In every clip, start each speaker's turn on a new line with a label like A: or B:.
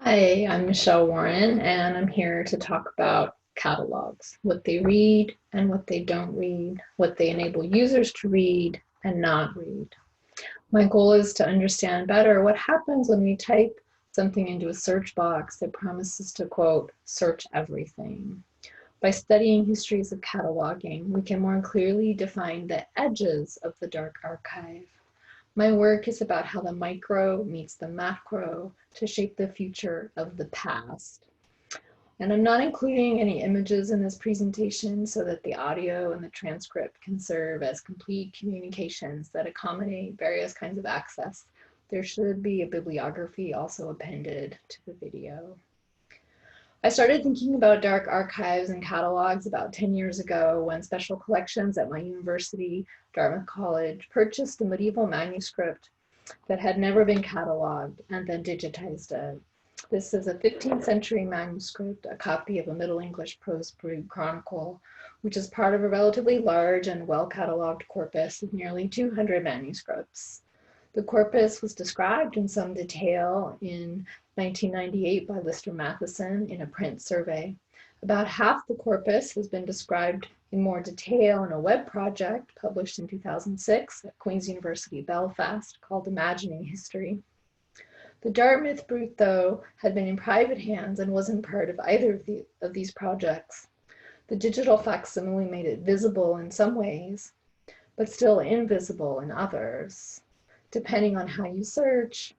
A: Hi, I'm Michelle Warren, and I'm here to talk about catalogs, what they read and what they don't read, what they enable users to read and not read. My goal is to understand better what happens when we type something into a search box that promises to, quote, search everything. By studying histories of cataloging, we can more clearly define the edges of the dark archive. My work is about how the micro meets the macro to shape the future of the past. And I'm not including any images in this presentation so that the audio and the transcript can serve as complete communications that accommodate various kinds of access. There should be a bibliography also appended to the video. I started thinking about dark archives and catalogs about 10 years ago when Special Collections at my university, Dartmouth College, purchased a medieval manuscript that had never been cataloged and then digitized it. This is a 15th century manuscript, a copy of a Middle English prose chronicle, which is part of a relatively large and well-cataloged corpus of nearly 200 manuscripts. The corpus was described in some detail in 1998 by Lister Matheson in a print survey. About half the corpus has been described in more detail in a web project published in 2006 at Queen's University Belfast called Imagining History. The Dartmouth Brut, though, had been in private hands and wasn't part of either of these projects. The digital facsimile made it visible in some ways, but still invisible in others. Depending on how you search,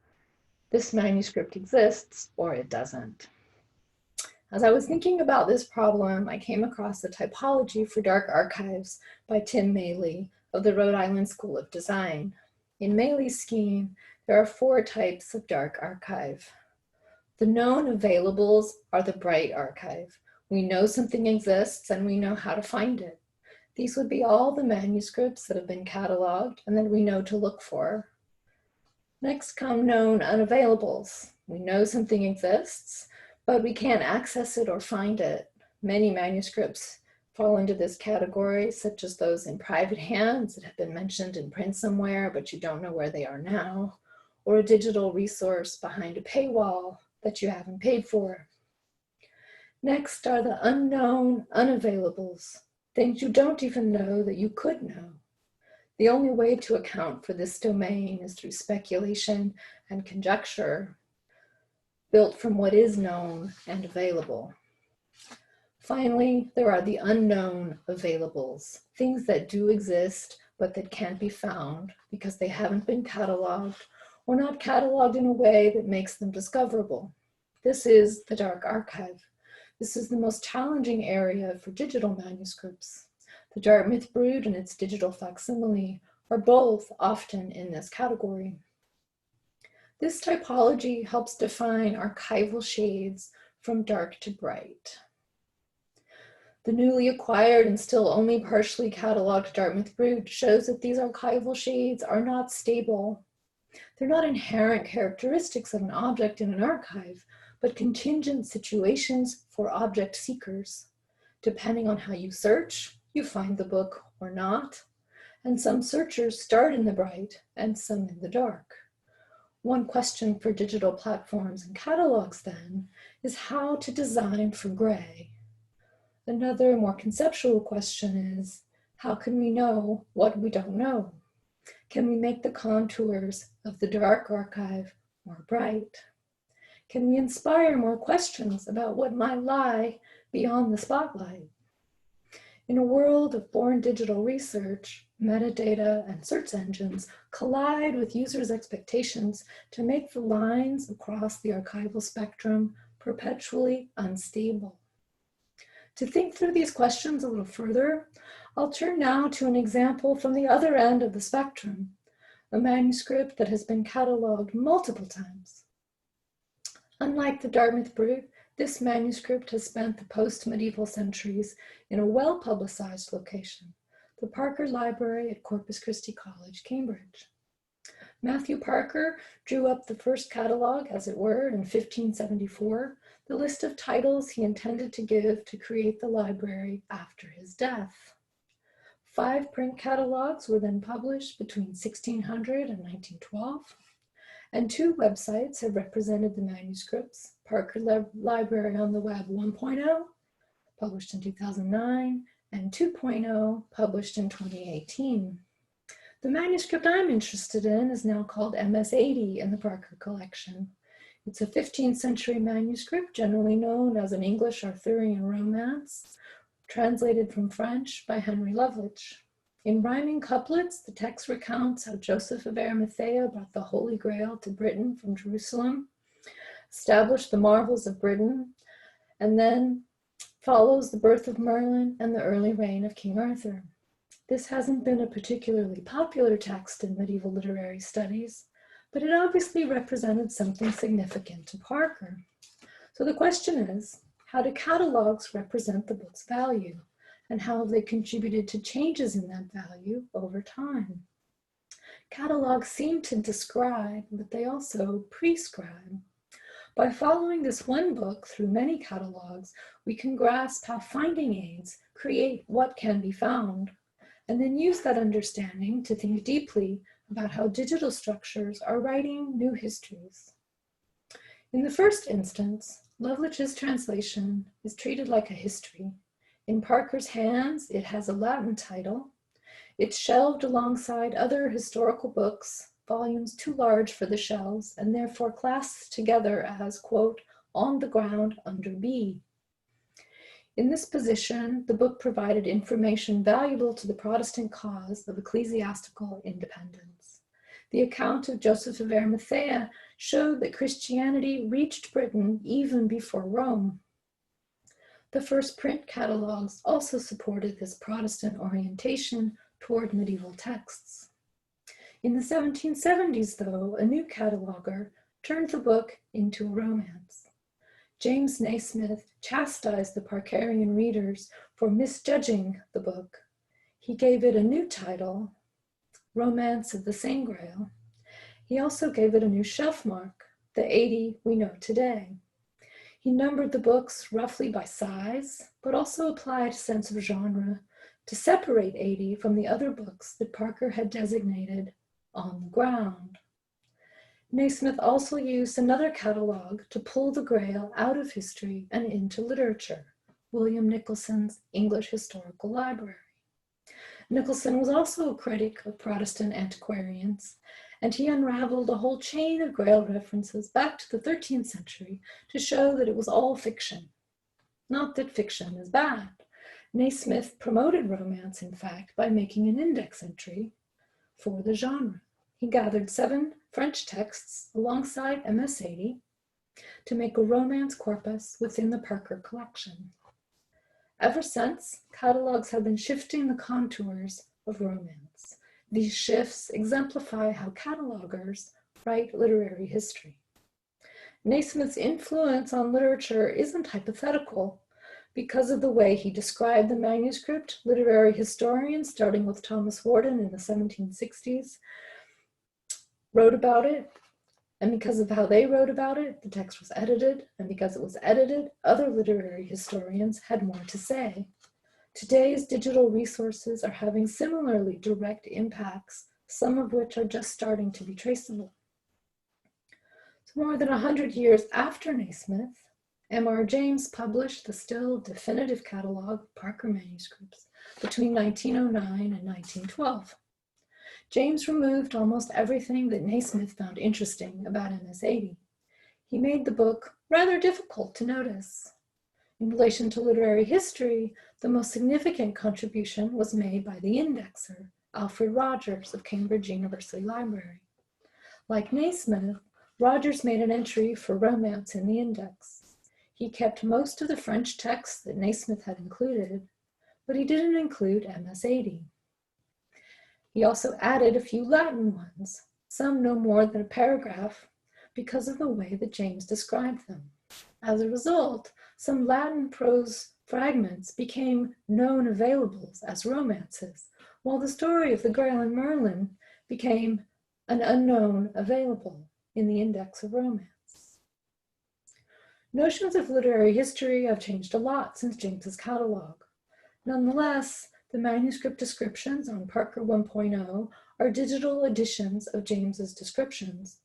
A: this manuscript exists or it doesn't. As I was thinking about this problem, I came across the typology for dark archives by Tim Mailey of the Rhode Island School of Design. In Mailey's scheme, there are 4 types of dark archive. The known availables are the bright archive. We know something exists and we know how to find it. These would be all the manuscripts that have been cataloged and that we know to look for. Next come known unavailables. We know something exists, but we can't access it or find it. Many manuscripts fall into this category, such as those in private hands that have been mentioned in print somewhere, but you don't know where they are now, or a digital resource behind a paywall that you haven't paid for. Next are the unknown unavailables, things you don't even know that you could know. The only way to account for this domain is through speculation and conjecture, built from what is known and available. Finally, there are the unknown availables, things that do exist, but that can't be found because they haven't been cataloged or not cataloged in a way that makes them discoverable. This is the dark archive. This is the most challenging area for digital manuscripts. The Dartmouth Brut and its digital facsimile are both often in this category. This typology helps define archival shades from dark to bright. The newly acquired and still only partially cataloged Dartmouth Brut shows that these archival shades are not stable. They're not inherent characteristics of an object in an archive, but contingent situations for object seekers. Depending on how you search, you find the book or not, and some searchers start in the bright and some in the dark. One question for digital platforms and catalogs, then, is how to design for gray. Another more conceptual question is, how can we know what we don't know? Can we make the contours of the dark archive more bright? Can we inspire more questions about what might lie beyond the spotlight? In a world of born digital research, metadata and search engines collide with users' expectations to make the lines across the archival spectrum perpetually unstable. To think through these questions a little further, I'll turn now to an example from the other end of the spectrum, a manuscript that has been cataloged multiple times. Unlike the Dartmouth Brut, this manuscript has spent the post-medieval centuries in a well-publicized location, the Parker Library at Corpus Christi College, Cambridge. Matthew Parker drew up the first catalog, as it were, in 1574, the list of titles he intended to give to create the library after his death. 5 print catalogs were then published between 1600 and 1912, and 2 websites have represented the manuscripts, Parker Library on the Web 1.0, published in 2009, and 2.0, published in 2018. The manuscript I'm interested in is now called MS-80 in the Parker collection. It's a 15th century manuscript, generally known as an English Arthurian romance, translated from French by Henry Lovelace. In rhyming couplets, the text recounts how Joseph of Arimathea brought the Holy Grail to Britain from Jerusalem, established the marvels of Britain, and then follows the birth of Merlin and the early reign of King Arthur. This hasn't been a particularly popular text in medieval literary studies, but it obviously represented something significant to Parker. So the question is, how do catalogues represent the book's value, and how have they contributed to changes in that value over time? Catalogues seem to describe, but they also prescribe. By following this one book through many catalogues, we can grasp how finding aids create what can be found, and then use that understanding to think deeply about how digital structures are writing new histories. In the first instance, Lovelace's translation is treated like a history. In Parker's hands, it has a Latin title. It's shelved alongside other historical books, volumes too large for the shelves, and therefore classed together as, quote, on the ground under B. In this position, the book provided information valuable to the Protestant cause of ecclesiastical independence. The account of Joseph of Arimathea showed that Christianity reached Britain even before Rome. The first print catalogues also supported this Protestant orientation toward medieval texts. In the 1770s, though, a new cataloger turned the book into a romance. James Naismith chastised the Parkerian readers for misjudging the book. He gave it a new title, Romance of the Same Grail. He also gave it a new shelf mark, the 80 we know today. He numbered the books roughly by size, but also applied a sense of genre to separate 80 from the other books that Parker had designated on the ground. Naismith also used another catalogue to pull the Grail out of history and into literature, William Nicholson's English Historical Library. Nicholson was also a critic of Protestant antiquarians, and he unraveled a whole chain of Grail references back to the 13th century to show that it was all fiction. Not that fiction is bad. Naismith promoted romance, in fact, by making an index entry for the genre. He gathered 7 French texts alongside MS-80 to make a romance corpus within the Parker collection. Ever since, catalogues have been shifting the contours of romance. These shifts exemplify how catalogers write literary history. Naismith's influence on literature isn't hypothetical. Because of the way he described the manuscript, literary historians, starting with Thomas Warton in the 1760s, wrote about it, and because of how they wrote about it, the text was edited, and because it was edited, other literary historians had more to say. Today's digital resources are having similarly direct impacts, some of which are just starting to be traceable. So more than 100 years after Naismith, M.R. James published the still definitive catalog of Parker manuscripts between 1909 and 1912. James removed almost everything that Naismith found interesting about MS-80. He made the book rather difficult to notice. In relation to literary history, the most significant contribution was made by the indexer, Alfred Rogers of Cambridge University Library. Like Naismith, Rogers made an entry for romance in the index. He kept most of the French texts that Naismith had included, but he didn't include MS-80. He also added a few Latin ones, some no more than a paragraph, because of the way that James described them. As a result, some Latin prose fragments became known availables as romances, while the story of the Grail and Merlin became an unknown available in the index of romance. Notions of literary history have changed a lot since James's catalog. Nonetheless, the manuscript descriptions on Parker 1.0 are digital editions of James's descriptions,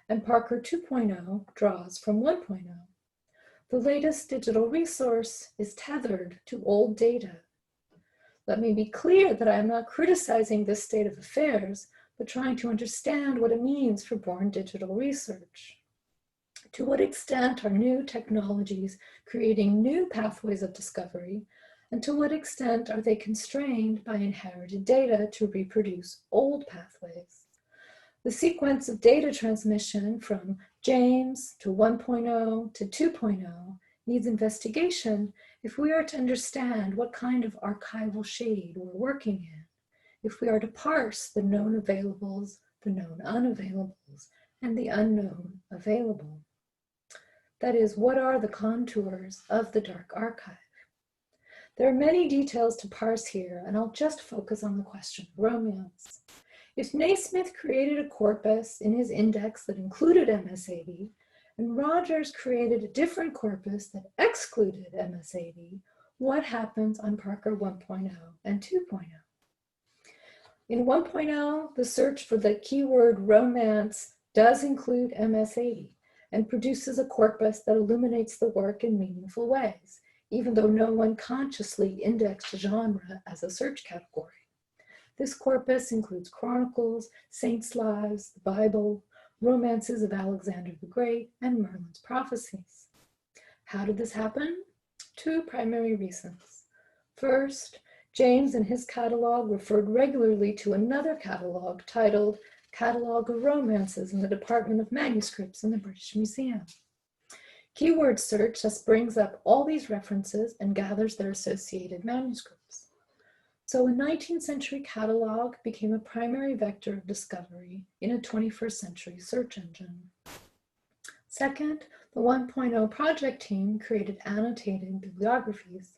A: and Parker 2.0 draws from 1.0. The latest digital resource is tethered to old data. Let me be clear that I am not criticizing this state of affairs, but trying to understand what it means for born digital research. To what extent are new technologies creating new pathways of discovery, and to what extent are they constrained by inherited data to reproduce old pathways? The sequence of data transmission from James to 1.0 to 2.0 needs investigation if we are to understand what kind of archival shade we're working in, if we are to parse the known availables, the known unavailables, and the unknown available. That is, what are the contours of the dark archive? There are many details to parse here, and I'll just focus on the question of romance. If Naismith created a corpus in his index that included MS-80, and Rogers created a different corpus that excluded MS-80, what happens on Parker 1.0 and 2.0? In 1.0, the search for the keyword romance does include MS-80 and produces a corpus that illuminates the work in meaningful ways, even though no one consciously indexed genre as a search category. This corpus includes chronicles, saints' lives, the Bible, romances of Alexander the Great, and Merlin's prophecies. How did this happen? Two primary reasons. First, James in his catalog referred regularly to another catalog titled Catalogue of Romances in the Department of Manuscripts in the British Museum. Keyword search thus brings up all these references and gathers their associated manuscripts. So a 19th century catalog became a primary vector of discovery in a 21st century search engine. Second, the 1.0 project team created annotated bibliographies.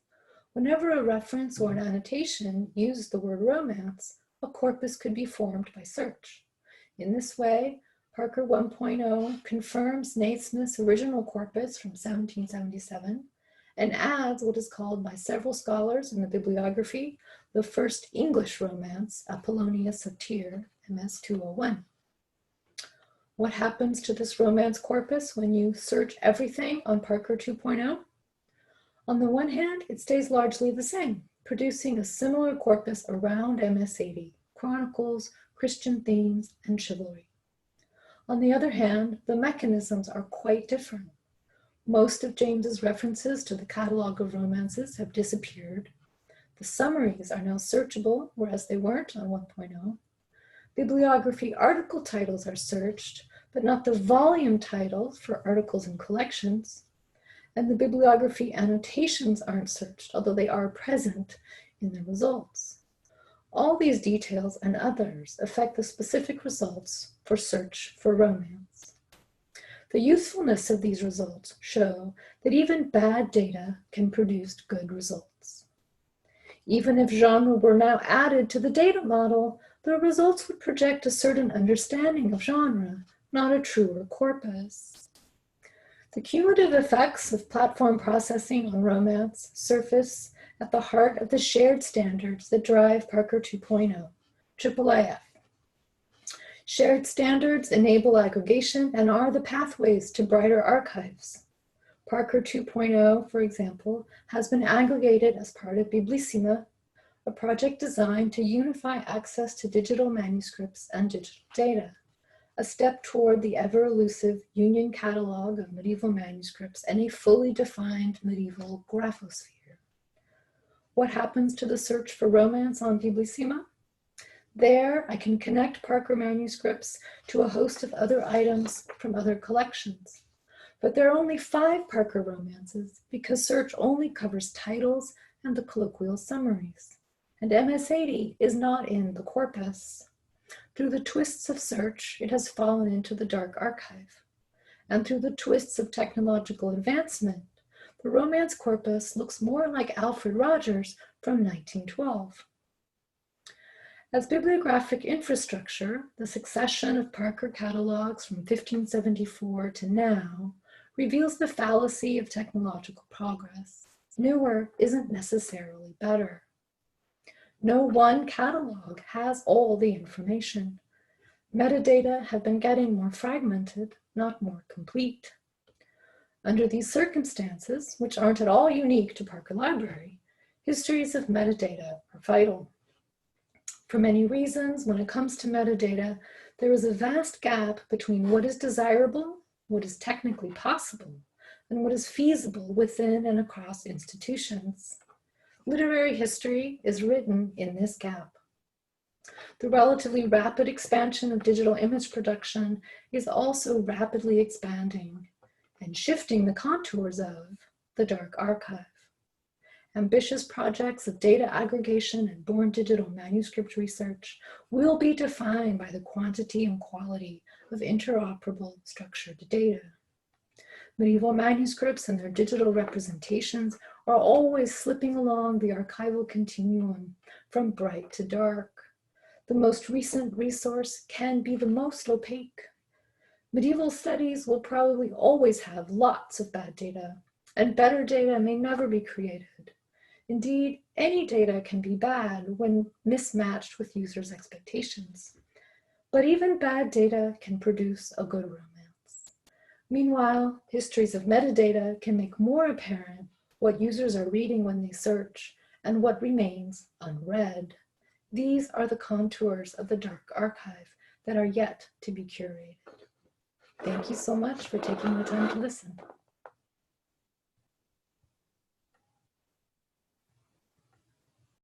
A: Whenever a reference or an annotation used the word romance, a corpus could be formed by search. In this way, Parker 1.0 confirms Naismith's original corpus from 1777 and adds what is called by several scholars in the bibliography the first English romance, Apollonius of Tyre, MS 201. What happens to this romance corpus when you search everything on Parker 2.0? On the one hand, it stays largely the same, producing a similar corpus around MS-80, chronicles, Christian themes, and chivalry. On the other hand, the mechanisms are quite different. Most of James's references to the Catalogue of Romances have disappeared. The summaries are now searchable, whereas they weren't on 1.0. Bibliography article titles are searched, but not the volume titles for articles and collections. And the bibliography annotations aren't searched, although they are present in the results. All these details and others affect the specific results for search for romance. The usefulness of these results show that even bad data can produce good results. Even if genre were now added to the data model, the results would project a certain understanding of genre, not a truer corpus. The cumulative effects of platform processing on romance surface at the heart of the shared standards that drive Parker 2.0, AAIF. Shared standards enable aggregation and are the pathways to brighter archives. Parker 2.0, for example, has been aggregated as part of Biblissima, a project designed to unify access to digital manuscripts and digital data, a step toward the ever-elusive Union Catalogue of medieval manuscripts and a fully defined medieval graphosphere. What happens to the search for romance on Biblissima? There, I can connect Parker manuscripts to a host of other items from other collections. But there are only 5 Parker romances because search only covers titles and the colloquial summaries. And MS-80 is not in the corpus. Through the twists of search, it has fallen into the dark archive. And through the twists of technological advancement, the romance corpus looks more like Alfred Rogers from 1912. As bibliographic infrastructure, the succession of Parker catalogues from 1574 to now reveals the fallacy of technological progress. Newer isn't necessarily better. No one catalog has all the information. Metadata have been getting more fragmented, not more complete. Under these circumstances, which aren't at all unique to Parker Library, histories of metadata are vital. For many reasons, when it comes to metadata, there is a vast gap between what is desirable, what is technically possible, and what is feasible within and across institutions. Literary history is written in this gap. The relatively rapid expansion of digital image production is also rapidly expanding and shifting the contours of the dark archive. Ambitious projects of data aggregation and born digital manuscript research will be defined by the quantity and quality of interoperable structured data. Medieval manuscripts and their digital representations are always slipping along the archival continuum from bright to dark. The most recent resource can be the most opaque. Medieval studies will probably always have lots of bad data, and better data may never be created. Indeed, any data can be bad when mismatched with users' expectations. But even bad data can produce a good romance. Meanwhile, histories of metadata can make more apparent what users are reading when they search and what remains unread. These are the contours of the dark archive that are yet to be curated. Thank you so much for taking the time to listen.